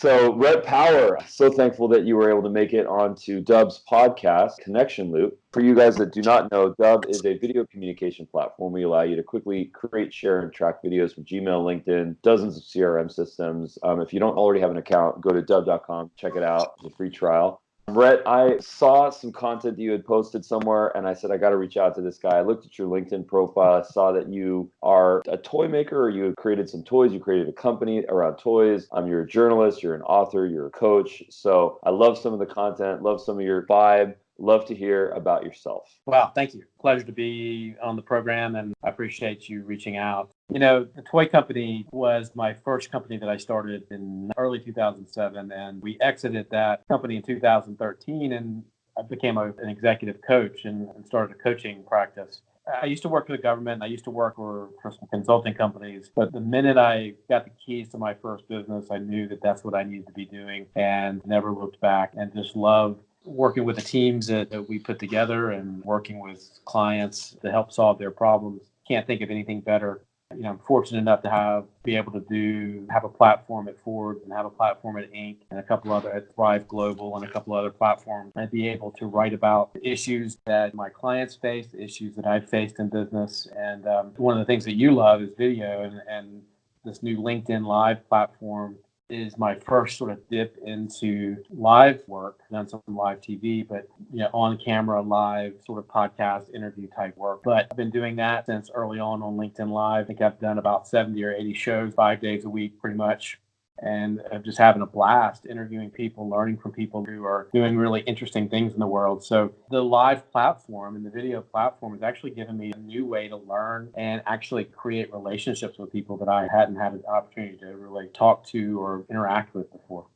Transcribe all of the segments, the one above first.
So, Rhett Power, so thankful that you were able to make it onto Dubb's podcast, Connection Loop. For you guys that do not know, Dubb is a video communication platform. We allow you to quickly create, share, and track videos from Gmail, LinkedIn, dozens of CRM systems. If you don't already have an account, go to dubb.com, check it out. It's a free trial. Rhett, I saw some content that you had posted somewhere, and I said, I got to reach out to this guy. I looked at your LinkedIn profile. I saw that you are a toy maker, or you had created some toys. You created a company around toys. You're a journalist, you're an author, you're a coach. So I love some of the content, love some of your vibe. Love to hear about yourself. Wow, thank you. Pleasure to be on the program, and I appreciate you reaching out. You know, the toy company was my first company that I started in early 2007, and we exited that company in 2013, and I became an executive coach and started a coaching practice. I used to work for the government. I used to work for some consulting companies. But the minute I got the keys to my first business, I knew that that's what I needed to be doing and never looked back, and just loved working with the teams that we put together and working with clients to help solve their problems. Can't think of anything better. You know, I'm fortunate enough to be able to have a platform at Ford and have a platform at Inc. and a couple other at Thrive Global and a couple other platforms, and be able to write about the issues that my clients face, the issues that I've faced in business. And one of the things that you love is video, and this new LinkedIn Live platform is my first sort of dip into live work. I've done some live TV, but on camera, live sort of podcast interview type work. But I've been doing that since early on LinkedIn Live. I think I've done about 70 or 80 shows, 5 days a week, pretty much. And I'm just having a blast interviewing people, learning from people who are doing really interesting things in the world. So the live platform and the video platform has actually given me a new way to learn and actually create relationships with people that I hadn't had an opportunity to really talk to or interact with before.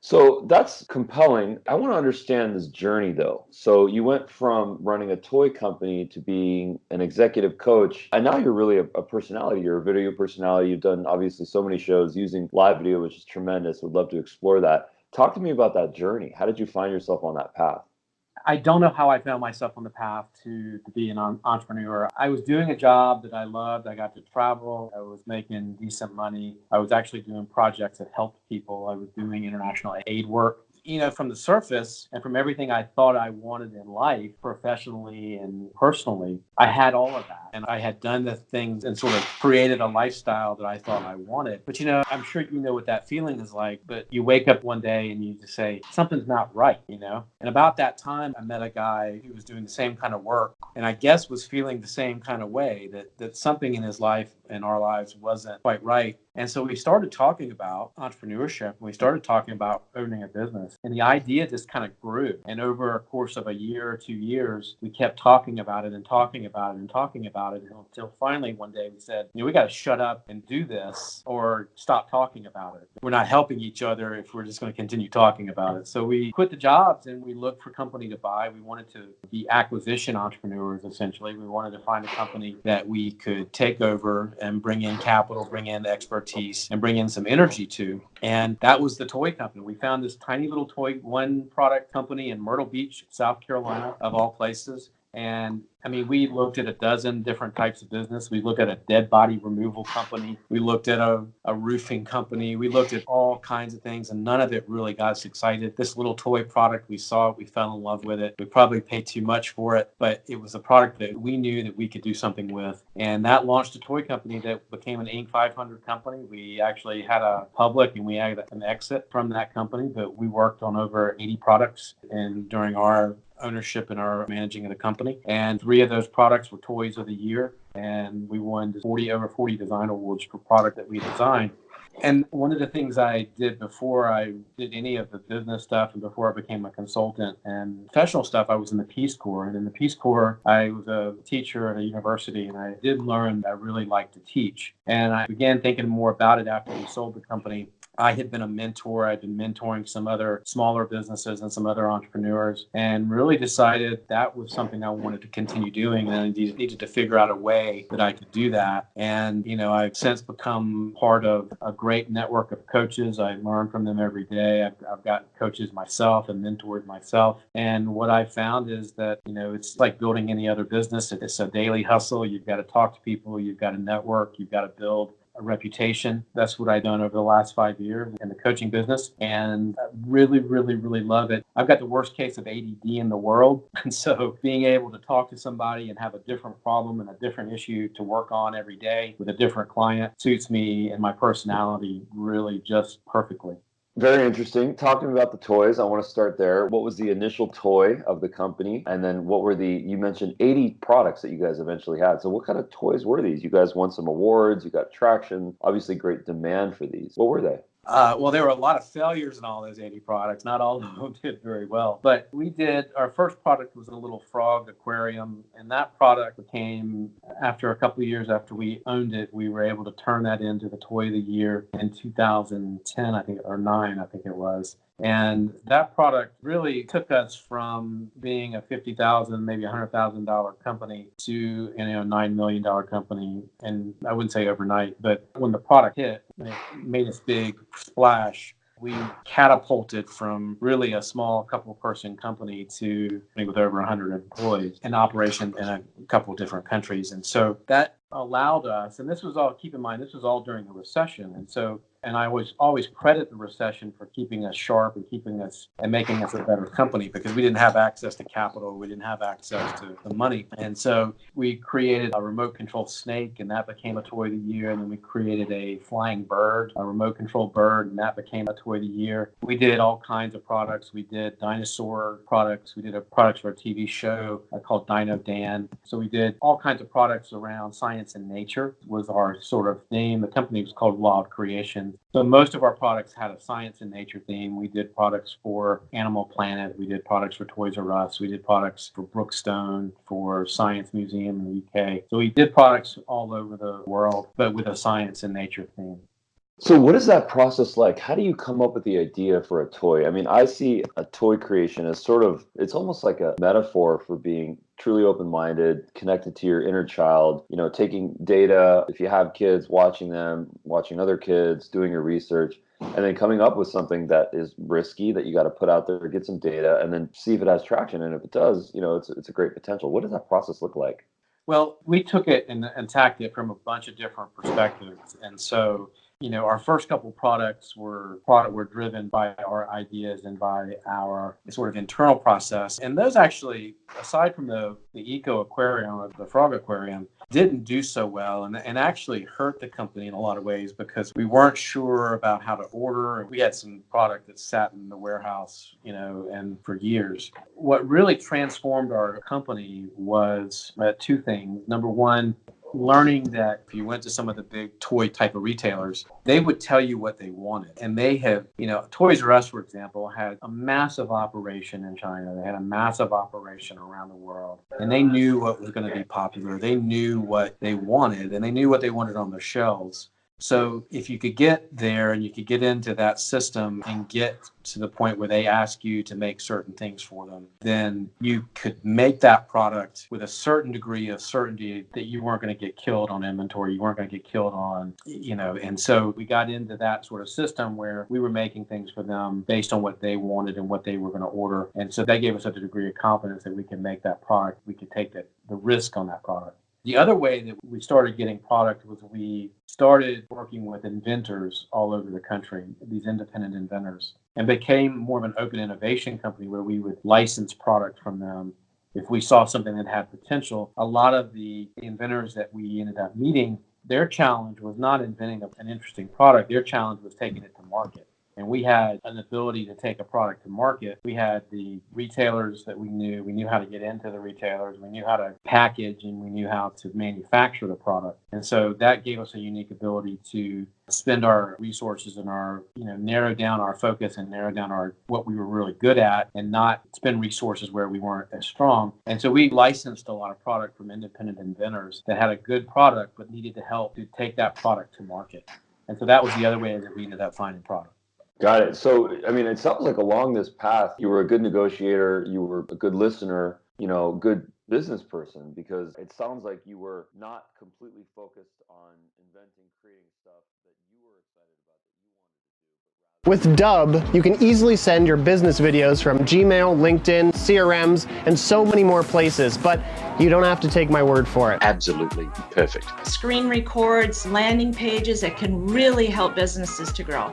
So that's compelling. I want to understand this journey, though. So you went from running a toy company to being an executive coach, and now you're really a personality. You're a video personality. You've done obviously so many shows using live video, which is tremendous. Would love to explore that. Talk to me about that journey. How did you find yourself on that path? I don't know how I found myself on the path to be an entrepreneur. I was doing a job that I loved. I got to travel. I was making decent money. I was actually doing projects that helped people. I was doing international aid work. From the surface and from everything I thought I wanted in life, professionally and personally, I had all of that. And I had done the things and sort of created a lifestyle that I thought I wanted. But, I'm sure you know what that feeling is like. But you wake up one day and you just say, something's not right, And about that time, I met a guy who was doing the same kind of work, and I guess was feeling the same kind of way, that something in his life and our lives wasn't quite right. And so we started talking about entrepreneurship, and we started talking about owning a business. And the idea just kind of grew. And over a course of a year or 2 years, we kept talking about it and talking about it and talking about it until finally one day we said, we got to shut up and do this or stop talking about it. We're not helping each other if we're just going to continue talking about it. So we quit the jobs and we looked for a company to buy. We wanted to be acquisition entrepreneurs, essentially. We wanted to find a company that we could take over and bring in capital, bring in expertise, and bring in some energy to. And that was the toy company. We found this tiny little toy, one product company in Myrtle Beach, South Carolina, of all places. And we looked at a dozen different types of business. We looked at a dead body removal company. We looked at a roofing company. We looked at all kinds of things, and none of it really got us excited. This little toy product, we saw it, we fell in love with it. We probably paid too much for it, but it was a product that we knew that we could do something with. And that launched a toy company that became an Inc. 500 company. We actually had a public and we had an exit from that company, but we worked on over 80 products and during our ownership and our managing of the company. And 3 of those products were Toys of the Year. And we won over 40 design awards for product that we designed. And one of the things I did before I did any of the business stuff and before I became a consultant and professional stuff, I was in the Peace Corps. And in the Peace Corps, I was a teacher at a university, and I did learn that I really liked to teach. And I began thinking more about it after we sold the company. I had been a mentor. I'd been mentoring some other smaller businesses and some other entrepreneurs, and really decided that was something I wanted to continue doing. And I needed to figure out a way that I could do that. And, I've since become part of a great network of coaches. I learn from them every day. I've gotten coaches myself and mentored myself. And what I found is that, it's like building any other business. It's a daily hustle. You've got to talk to people. You've got to network. You've got to build a reputation. That's what I've done over the last 5 years in the coaching business. And I really, really, really love it. I've got the worst case of ADD in the world. And so being able to talk to somebody and have a different problem and a different issue to work on every day with a different client suits me and my personality really just perfectly. Very interesting. Talking about the toys, I want to start there. What was the initial toy of the company? And then what were you mentioned 80 products that you guys eventually had. So what kind of toys were these? You guys won some awards, you got traction, obviously great demand for these. What were they? Well, there were a lot of failures in all those 80 products. Not all of them did very well. But our first product was a little frog aquarium. And that product became, after a couple of years after we owned it, we were able to turn that into the toy of the year in 2010, I think, or 9, I think it was. And that product really took us from being a $50,000, maybe $100,000 company to a $9 million company. And I wouldn't say overnight, but when the product hit and it made this big splash, we catapulted from really a small couple person company to with over 100 employees in operation in a couple of different countries. And so that allowed us, and this was all, keep in mind, this was all during the recession. And I always credit the recession for keeping us sharp and keeping us and making us a better company, because we didn't have access to capital. We didn't have access to the money. And so we created a remote control snake, and that became a toy of the year. And then we created a flying bird, a remote control bird, and that became a toy of the year. We did all kinds of products. We did dinosaur products. We did a product for a TV show called Dino Dan. So we did all kinds of products around science and nature was our sort of theme. The company was called Wild Creation. So most of our products had a science and nature theme. We did products for Animal Planet. We did products for Toys R Us. We did products for Brookstone, for Science Museum in the UK. So we did products all over the world, but with a science and nature theme. So what is that process like? How do you come up with the idea for a toy? I mean, I see a toy creation as it's almost like a metaphor for being truly open-minded, connected to your inner child, taking data, if you have kids, watching them, watching other kids, doing your research, and then coming up with something that is risky that you got to put out there, get some data, and then see if it has traction. And if it does, it's a great potential. What does that process look like? Well, we took it and attacked it from a bunch of different perspectives. And so our first couple products were driven by our ideas and by our sort of internal process. And those actually, aside from the eco aquarium or the frog aquarium, didn't do so well and actually hurt the company in a lot of ways, because we weren't sure about how to order. We had some product that sat in the warehouse, and for years. What really transformed our company was two things. Number one, learning that if you went to some of the big toy type of retailers, they would tell you what they wanted. And they have, Toys R Us, for example, had a massive operation in China. They had a massive operation around the world. And they knew what was going to be popular. They knew what they wanted, and they knew what they wanted on their shelves. So if you could get there and you could get into that system and get to the point where they ask you to make certain things for them, then you could make that product with a certain degree of certainty that you weren't going to get killed on inventory. You weren't going to get killed on, and so we got into that sort of system where we were making things for them based on what they wanted and what they were going to order. And so that gave us such a degree of confidence that we could make that product. We could take the risk on that product. The other way that we started getting product was we started working with inventors all over the country, these independent inventors, and became more of an open innovation company where we would license product from them. If we saw something that had potential, a lot of the inventors that we ended up meeting, their challenge was not inventing an interesting product. Their challenge was taking it to market. And we had an ability to take a product to market. We had the retailers that we knew. We knew how to get into the retailers. We knew how to package, and we knew how to manufacture the product. And so that gave us a unique ability to spend our resources and narrow down our focus and narrow down what we were really good at, and not spend resources where we weren't as strong. And so we licensed a lot of product from independent inventors that had a good product but needed to help to take that product to market. And so that was the other way that we ended up finding product. Got it. So, I mean, it sounds like along this path, you were a good negotiator, you were a good listener, good business person, because it sounds like you were not completely focused on inventing, creating stuff that you were excited about, that you wanted to do, but rather With Dubb, you can easily send your business videos from Gmail, LinkedIn, CRMs, and so many more places, but you don't have to take my word for it. Absolutely perfect. Screen records, landing pages that can really help businesses to grow.